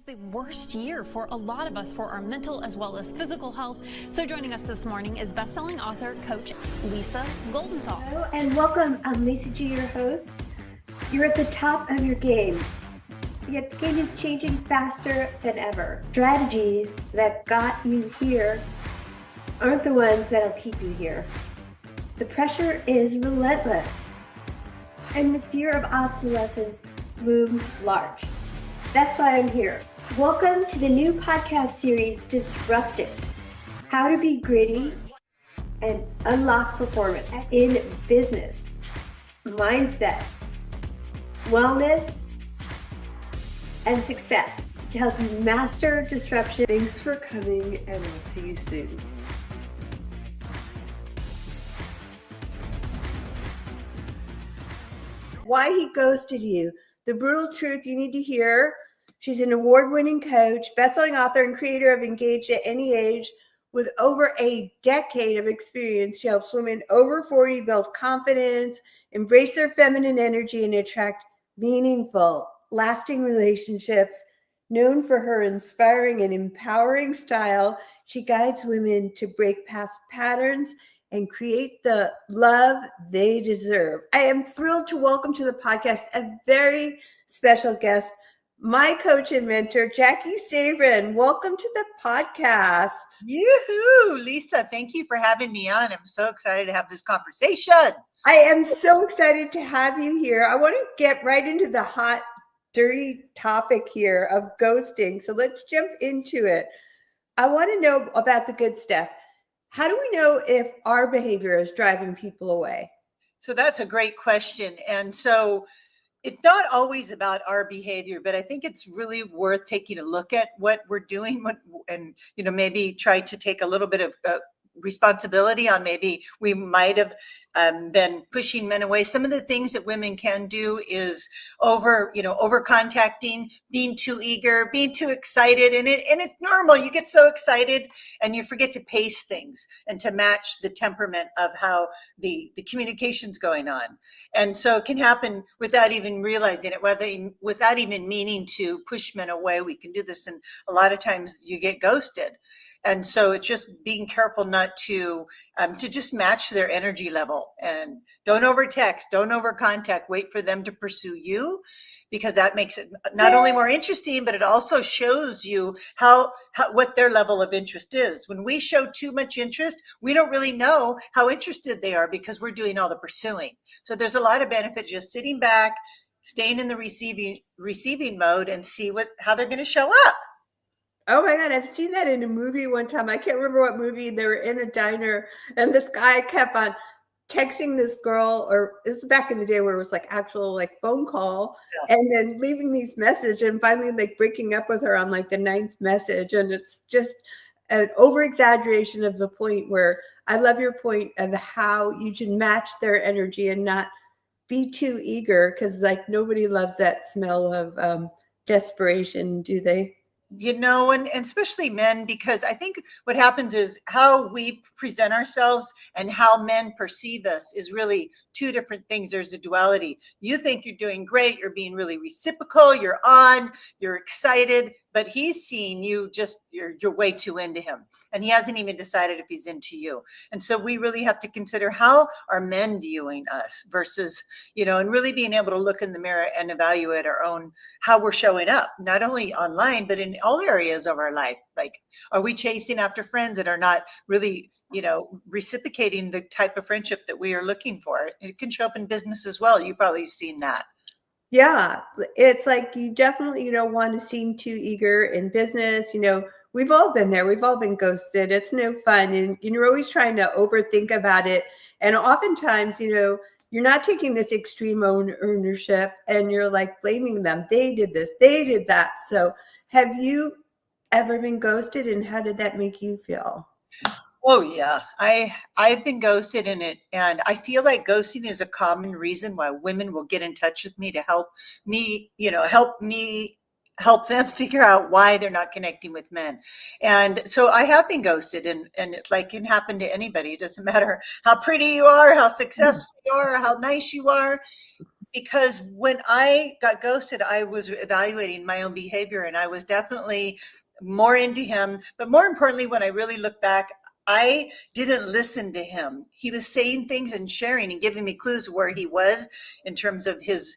The worst year for a lot of us for our mental as well as physical health. So joining us this morning is best-selling author, coach Lisa Goldenthal. Hello and welcome. I'm Lisa G, your host. You're at the top of your game, yet the game is changing faster than ever. Strategies that got you here aren't the ones that'll keep you here. The pressure is relentless, and the fear of obsolescence looms large. That's why I'm here. Welcome to the new podcast series, Disrupted: How to Be Gritty and Unlock Performance in Business, Mindset, Wellness, and Success to help you master disruption. Thanks for coming, and I'll see you soon. Why he ghosted you. The brutal truth you need to hear. She's an award-winning coach, best-selling author, and creator of Engaged at Any Age. With over a decade of experience, she helps women over 40 build confidence, embrace their feminine energy, and attract meaningful, lasting relationships. Known for her inspiring and empowering style, she guides women to break past patterns and create the love they deserve. I am thrilled to welcome to the podcast a very special guest, my coach and mentor, Jaki Sabourin. Welcome to the podcast. Yoo-hoo, Lisa, thank you for having me on. I'm so excited to have this conversation. I am so excited to have you here. I want to get right into the hot, dirty topic here of ghosting. So let's jump into it. I want to know about the good stuff. How do we know if our behavior is driving people away? So that's a great question. And so it's not always about our behavior, but I think it's really worth taking a look at what we're doing and maybe try to take a little bit of responsibility on maybe we might have been pushing men away. Some of the things that women can do is over contacting, being too eager, being too excited, and it's normal. You get so excited and you forget to pace things and to match the temperament of how the communication's going on. And so it can happen without even realizing it, without even meaning to push men away. We can do this, and a lot of times you get ghosted. And so it's just being careful not to just match their energy level, and don't over text, don't over contact, wait for them to pursue you, because that makes it not only more interesting, but it also shows you how what their level of interest is. When we show too much interest, we don't really know how interested they are because we're doing all the pursuing. So there's a lot of benefit just sitting back, staying in the receiving mode, and see how they're going to show up. Oh my God, I've seen that in a movie one time. I can't remember what movie. They were in a diner and this guy kept on texting this girl, or this is back in the day where it was like actual like phone call, and then leaving these messages and finally like breaking up with her on like the 9th message. And it's just an over exaggeration of the point where I love your point of how you should match their energy and not be too eager, because like nobody loves that smell of desperation, do they? And especially men, because I think what happens is how we present ourselves and how men perceive us is really two different things. There's a duality. You think you're doing great. You're being really reciprocal. You're excited, but he's seeing you you're way too into him, and he hasn't even decided if he's into you. And so we really have to consider how are men viewing us versus, and really being able to look in the mirror and evaluate our own, how we're showing up, not only online, but in all areas of our life. Like, are we chasing after friends that are not really, reciprocating the type of friendship that we are looking for? It can show up in business as well. You've probably seen that. Yeah, it's like you definitely don't want to seem too eager in business. We've all been there. We've all been ghosted. It's no fun. And you're always trying to overthink about it. And oftentimes, you're not taking this extreme ownership and you're like blaming them. They did this, they did that. So have you ever been ghosted, and how did that make you feel? Oh yeah, I've been ghosted in it, and I feel like ghosting is a common reason why women will get in touch with me to help me help them figure out why they're not connecting with men. And so I have been ghosted, and it can happen to anybody. It doesn't matter how pretty you are, how successful you are, how nice you are. because when I got ghosted, I was evaluating my own behavior, and I was definitely more into him. But more importantly, when I really look back, I didn't listen to him. He was saying things and sharing and giving me clues where he was in terms of his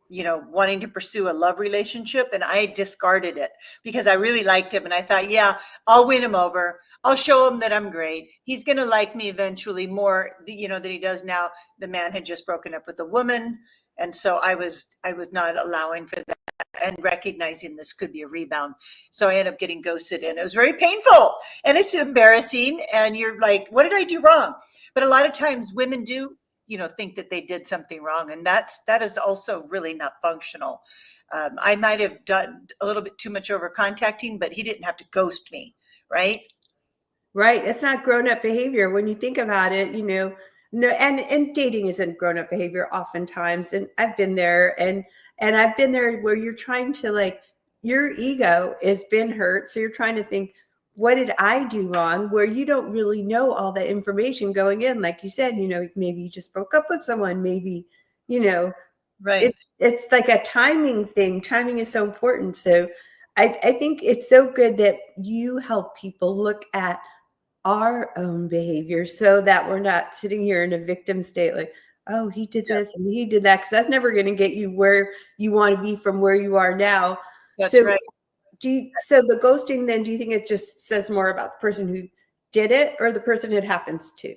wanting to pursue a love relationship, and I discarded it because I really liked him, and I thought, yeah, I'll win him over. I'll show him that I'm great. He's going to like me eventually more, than he does now. The man had just broken up with a woman, and so I was not allowing for that and recognizing this could be a rebound. So I ended up getting ghosted, and it was very painful, and it's embarrassing, and you're like, what did I do wrong? But a lot of times women do think that they did something wrong, and that is also really not functional. I might have done a little bit too much over contacting, but he didn't have to ghost me, right? Right. It's not grown-up behavior when you think about it, no, and dating isn't grown-up behavior oftentimes. And I've been there, and I've been there where you're trying to, your ego has been hurt. So you're trying to think, what did I do wrong? Where you don't really know all the information going in. Like you said, maybe you just broke up with someone, maybe, right. It's like a timing thing. Timing is so important. So I think it's so good that you help people look at our own behavior so that we're not sitting here in a victim state, like, oh, he did this and he did that, because that's never going to get you where you want to be from where you are now. That's so right. So the ghosting, then, do you think it just says more about the person who did it or the person it happens to?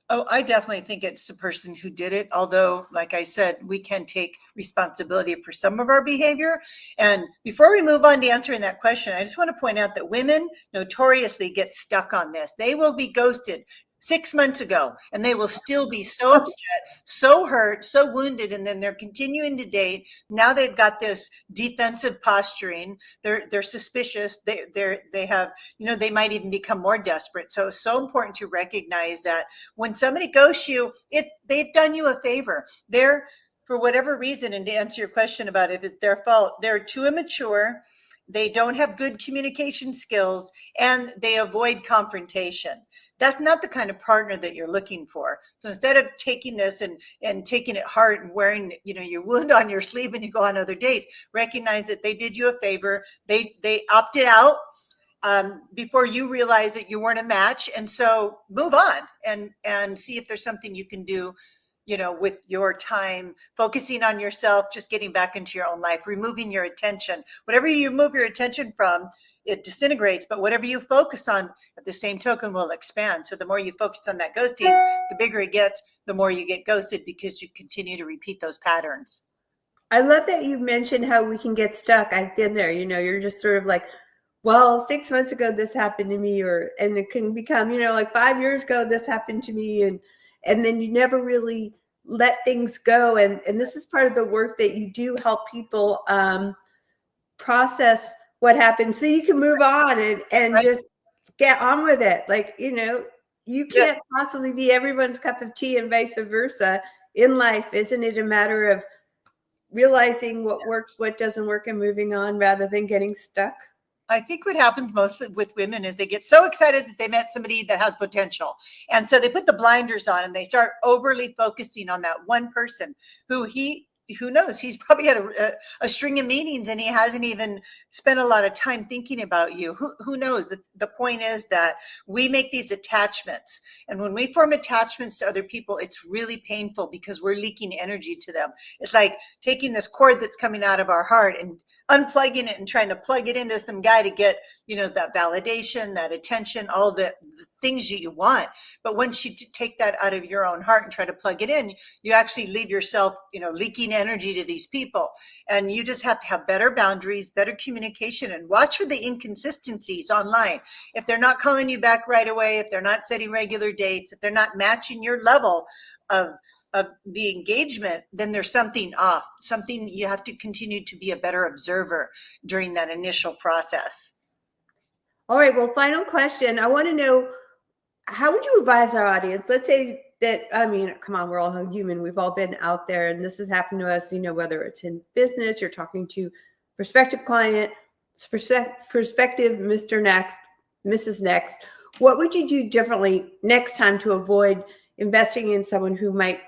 Oh, I definitely think it's the person who did it. Although, like I said, we can take responsibility for some of our behavior. And before we move on to answering that question, I just want to point out that women notoriously get stuck on this. They will be ghosted 6 months ago, and they will still be so upset, so hurt, so wounded, and then they're continuing to date. Now they've got this defensive posturing. They're suspicious. They have, they might even become more desperate. So it's so important to recognize that when somebody ghosts you, they've done you a favor. They're, for whatever reason, and to answer your question about if it's their fault, they're too immature. They don't have good communication skills, and they avoid confrontation. That's not the kind of partner that you're looking for. So instead of taking this and taking it hard and wearing, your wound on your sleeve when you go on other dates, recognize that they did you a favor. They opted out before you realize that you weren't a match. And so move on and see if there's something you can do, with your time, focusing on yourself, just getting back into your own life, removing your attention. Whatever you move your attention from, it disintegrates, but whatever you focus on at the same token will expand. So the more you focus on that ghosting, the bigger it gets, the more you get ghosted, because you continue to repeat those patterns. I love that you mentioned how we can get stuck. I've been there. You're just sort of like, well, 6 months ago, this happened to me, and it can become, like 5 years ago, this happened to me. And then you never really let things go. And this is part of the work that you do, help people process what happened so you can move on and Right. just get on with it. Like, you can't possibly be everyone's cup of tea and vice versa in life. Isn't it a matter of realizing what works, what doesn't work, and moving on rather than getting stuck? I think what happens mostly with women is they get so excited that they met somebody that has potential. And so they put the blinders on and they start overly focusing on that one person who knows, he's probably had a string of meetings and he hasn't even spent a lot of time thinking about you. Who knows? The point is that we make these attachments. And when we form attachments to other people, it's really painful because we're leaking energy to them. It's like taking this cord that's coming out of our heart and unplugging it and trying to plug it into some guy to get, that validation, that attention, all the things that you want. But once you take that out of your own heart and try to plug it in, you actually leave yourself, leaking energy to these people. And you just have to have better boundaries, better communication, and watch for the inconsistencies online. If they're not calling you back right away, if they're not setting regular dates, if they're not matching your level of the engagement, then there's something off. Something you have to continue to be a better observer during that initial process. All right. Well, final question. I want to know, how would you advise our audience? Let's say that, come on, we're all human. We've all been out there and this has happened to us, whether it's in business, you're talking to prospective client, prospective Mr. Next, Mrs. Next. What would you do differently next time to avoid investing in someone who might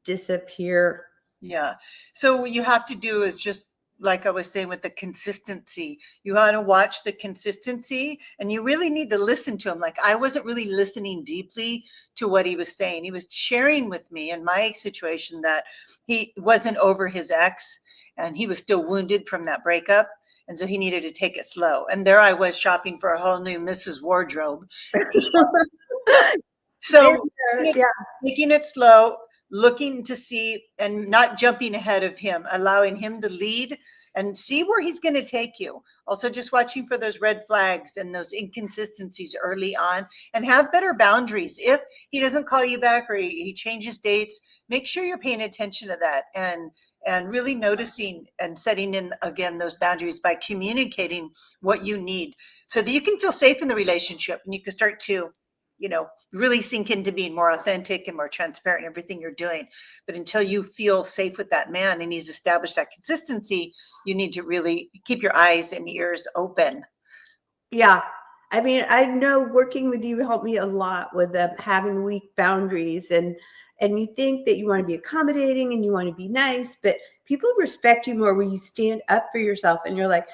disappear Yeah. So what you have to do is just like I was saying with the consistency, you want to watch the consistency and you really need to listen to him. Like I wasn't really listening deeply to what he was saying. He was sharing with me in my situation that he wasn't over his ex and he was still wounded from that breakup. And so he needed to take it slow. And there I was shopping for a whole new Mrs. Wardrobe. So Yeah. taking it slow, looking to see and not jumping ahead of him, allowing him to lead and see where he's going to take you. Also just watching for those red flags and those inconsistencies early on and have better boundaries. If he doesn't call you back or he changes dates, make sure you're paying attention to that and really noticing and setting in again those boundaries by communicating what you need so that you can feel safe in the relationship and you can start to really sink into being more authentic and more transparent in everything you're doing. But until you feel safe with that man and he's established that consistency, you need to really keep your eyes and ears open. Yeah. I mean, I know working with you helped me a lot with having weak boundaries and you think that you want to be accommodating and you want to be nice, but people respect you more when you stand up for yourself and you're like,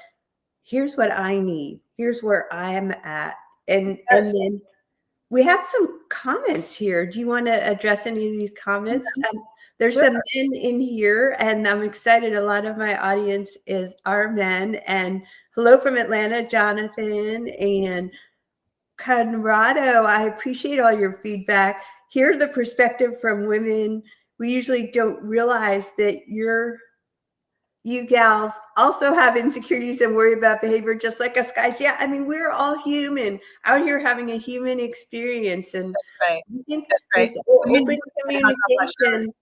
here's what I need. Here's where I am at. And then we have some comments here. Do you want to address any of these comments? There's some men in here, and I'm excited. A lot of my audience are men. And hello from Atlanta, Jonathan and Conrado. I appreciate all your feedback. Hear the perspective from women. We usually don't realize that you gals also have insecurities and worry about behavior just like us guys. Yeah, I mean, we're all human out here having a human experience. And Right. I think Right. open communication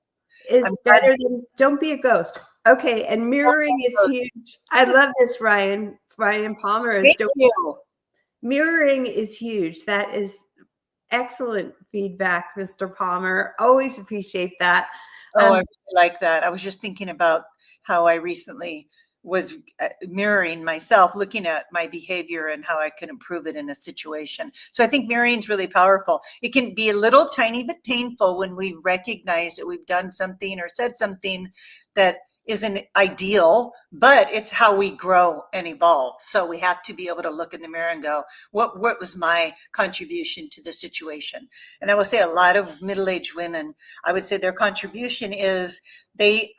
is better than don't be a ghost. Okay, and mirroring is huge. I love this, Ryan. Ryan Palmer is mirroring is huge. That is excellent feedback, Mr. Palmer. Always appreciate that. Oh, I really like that. I was just thinking about how I recently was mirroring myself, looking at my behavior and how I could improve it in a situation. So I think mirroring is really powerful. It can be a little tiny bit painful when we recognize that we've done something or said something that isn't ideal, but it's how we grow and evolve. So we have to be able to look in the mirror and go, what was my contribution to the situation? And I will say a lot of middle-aged women, I would say their contribution is they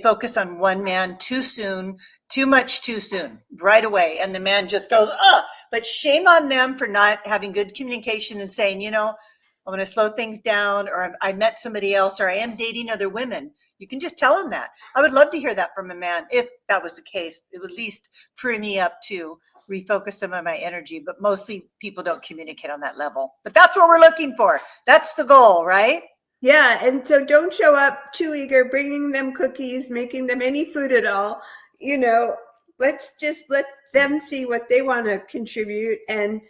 focus on one man too soon, too much too soon, right away. And the man just goes, but shame on them for not having good communication and saying, I'm going to slow things down, or I met somebody else, or I am dating other women. You can just tell them that. I would love to hear that from a man. If that was the case, it would at least free me up to refocus some of my energy, but mostly people don't communicate on that level. But that's what we're looking for. That's the goal, right? Yeah, and so don't show up too eager, bringing them cookies, making them any food at all. Let's just let them see what they want to contribute. And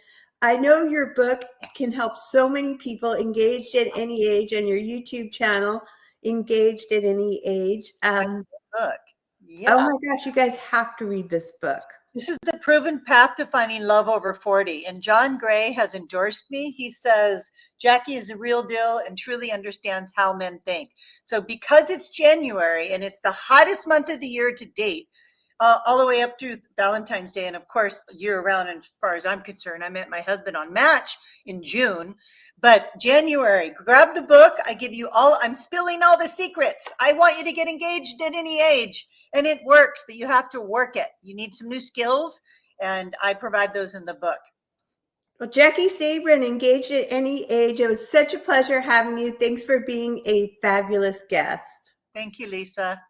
I know your book can help so many people engaged at any age, and your YouTube channel, Engaged at Any Age. Book. Yeah. Oh my gosh, you guys have to read this book. This is the proven path to finding love over 40. And John Gray has endorsed me. He says, Jaki is the real deal and truly understands how men think. So because it's January and it's the hottest month of the year to date, all the way up through Valentine's Day, and of course, year round, as far as I'm concerned. I met my husband on Match in June, but January, grab the book. I'm spilling all the secrets. I want you to get engaged at any age, and it works, but you have to work it. You need some new skills, and I provide those in the book. Well, Jaki Sabourin, Engaged at Any Age. It was such a pleasure having you. Thanks for being a fabulous guest. Thank you, Lisa.